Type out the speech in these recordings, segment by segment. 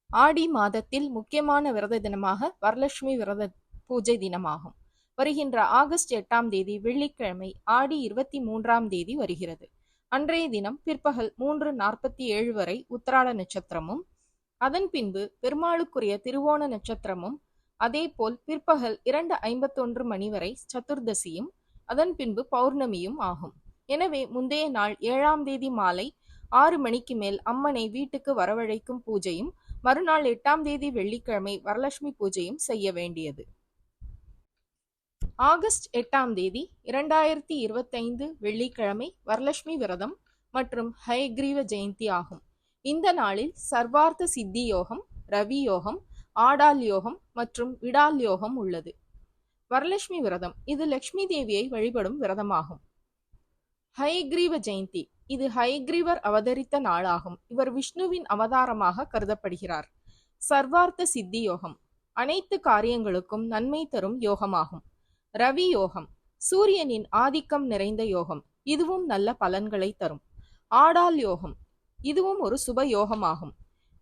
ஆடி மாதத்தில் முக்கியமான விரத தினமாக வரலட்சுமி விரத பூஜை தினமாகும். வருகின்ற ஆகஸ்ட் 8ஆம் தேதி வெள்ளிக்கிழமை ஆடி 23ஆம் தேதி வருகிறது. அன்றைய தினம் பிற்பகல் 3:47 வரை உத்திராட நட்சத்திரமும், அதன் பின்பு பெருமாளுக்குரிய திருவோண நட்சத்திரமும், அதேபோல் பிற்பகல் 2:51 மணி வரை சதுர்தசியும், அதன் பின்பு பௌர்ணமியும் ஆகும். எனவே முந்தைய நாள் 7ஆம் தேதி மாலை 6 மணிக்கு மேல் அம்மனை வீட்டுக்கு வரவழைக்கும் பூஜையும், மறுநாள் 8ஆம் தேதி வெள்ளிக்கிழமை வரலட்சுமி பூஜையும் செய்ய வேண்டியது. ஆகஸ்ட் 8ஆம் தேதி 2025 வெள்ளிக்கிழமை வரலட்சுமி விரதம் மற்றும் ஹயக்ரீவ ஜெயந்தி ஆகும். இந்த நாளில் சர்வார்த்த சித்தி யோகம், ரவி யோகம், ஆடால் யோகம் மற்றும் விடால் யோகம் உள்ளது. வரலட்சுமி விரதம் இது லட்சுமி தேவியை வழிபடும் விரதமாகும். ஹயக்ரீவ ஜெயந்தி இது ஹயக்ரீவர் அவதரித்த நாளாகும். இவர் விஷ்ணுவின் அவதாரமாக கருதப்படுகிறார். சர்வார்த்த சித்தி யோகம் அனைத்து காரியங்களுக்கும் நன்மை தரும் யோகமாகும். ரவி யோகம் சூரியனின் ஆதிக்கம் நிறைந்த யோகம், இதுவும் நல்ல பலன்களை தரும். ஆடால் யோகம் இதுவும் ஒரு சுப யோகமாகும்.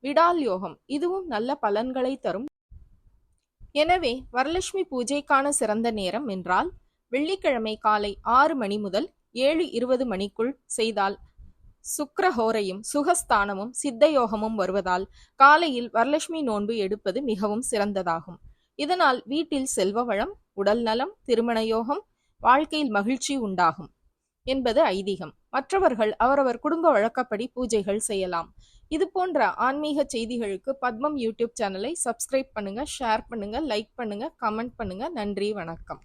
விடால் யோகம் இதுவும் நல்ல பலன்களை தரும். எனவே வரலட்சுமி பூஜைக்கான சிறந்த நேரம் என்றால் வெள்ளிக்கிழமை காலை 6 மணி முதல் 7:20 மணிக்குள் செய்தால் சுக்கிரஹோரையும் சுகஸ்தானமும் சித்தயோகமும் வருவதால் காலையில் வரலட்சுமி நோன்பு எடுப்பது மிகவும் சிறந்ததாகும். இதனால் வீட்டில் செல்வ வளம், உடல் நலம், திருமண யோகம், வாழ்க்கையில் மகிழ்ச்சி உண்டாகும் என்பது ஐதீகம். மற்றவர்கள் அவரவர் குடும்ப வழக்கப்படி பூஜைகள் செய்யலாம். இது போன்ற ஆன்மீக செய்திகளுக்கு பத்மம் யூடியூப் சேனலை சப்ஸ்கிரைப் பண்ணுங்க, ஷேர் பண்ணுங்க, லைக் பண்ணுங்க, கமெண்ட் பண்ணுங்க. நன்றி, வணக்கம்.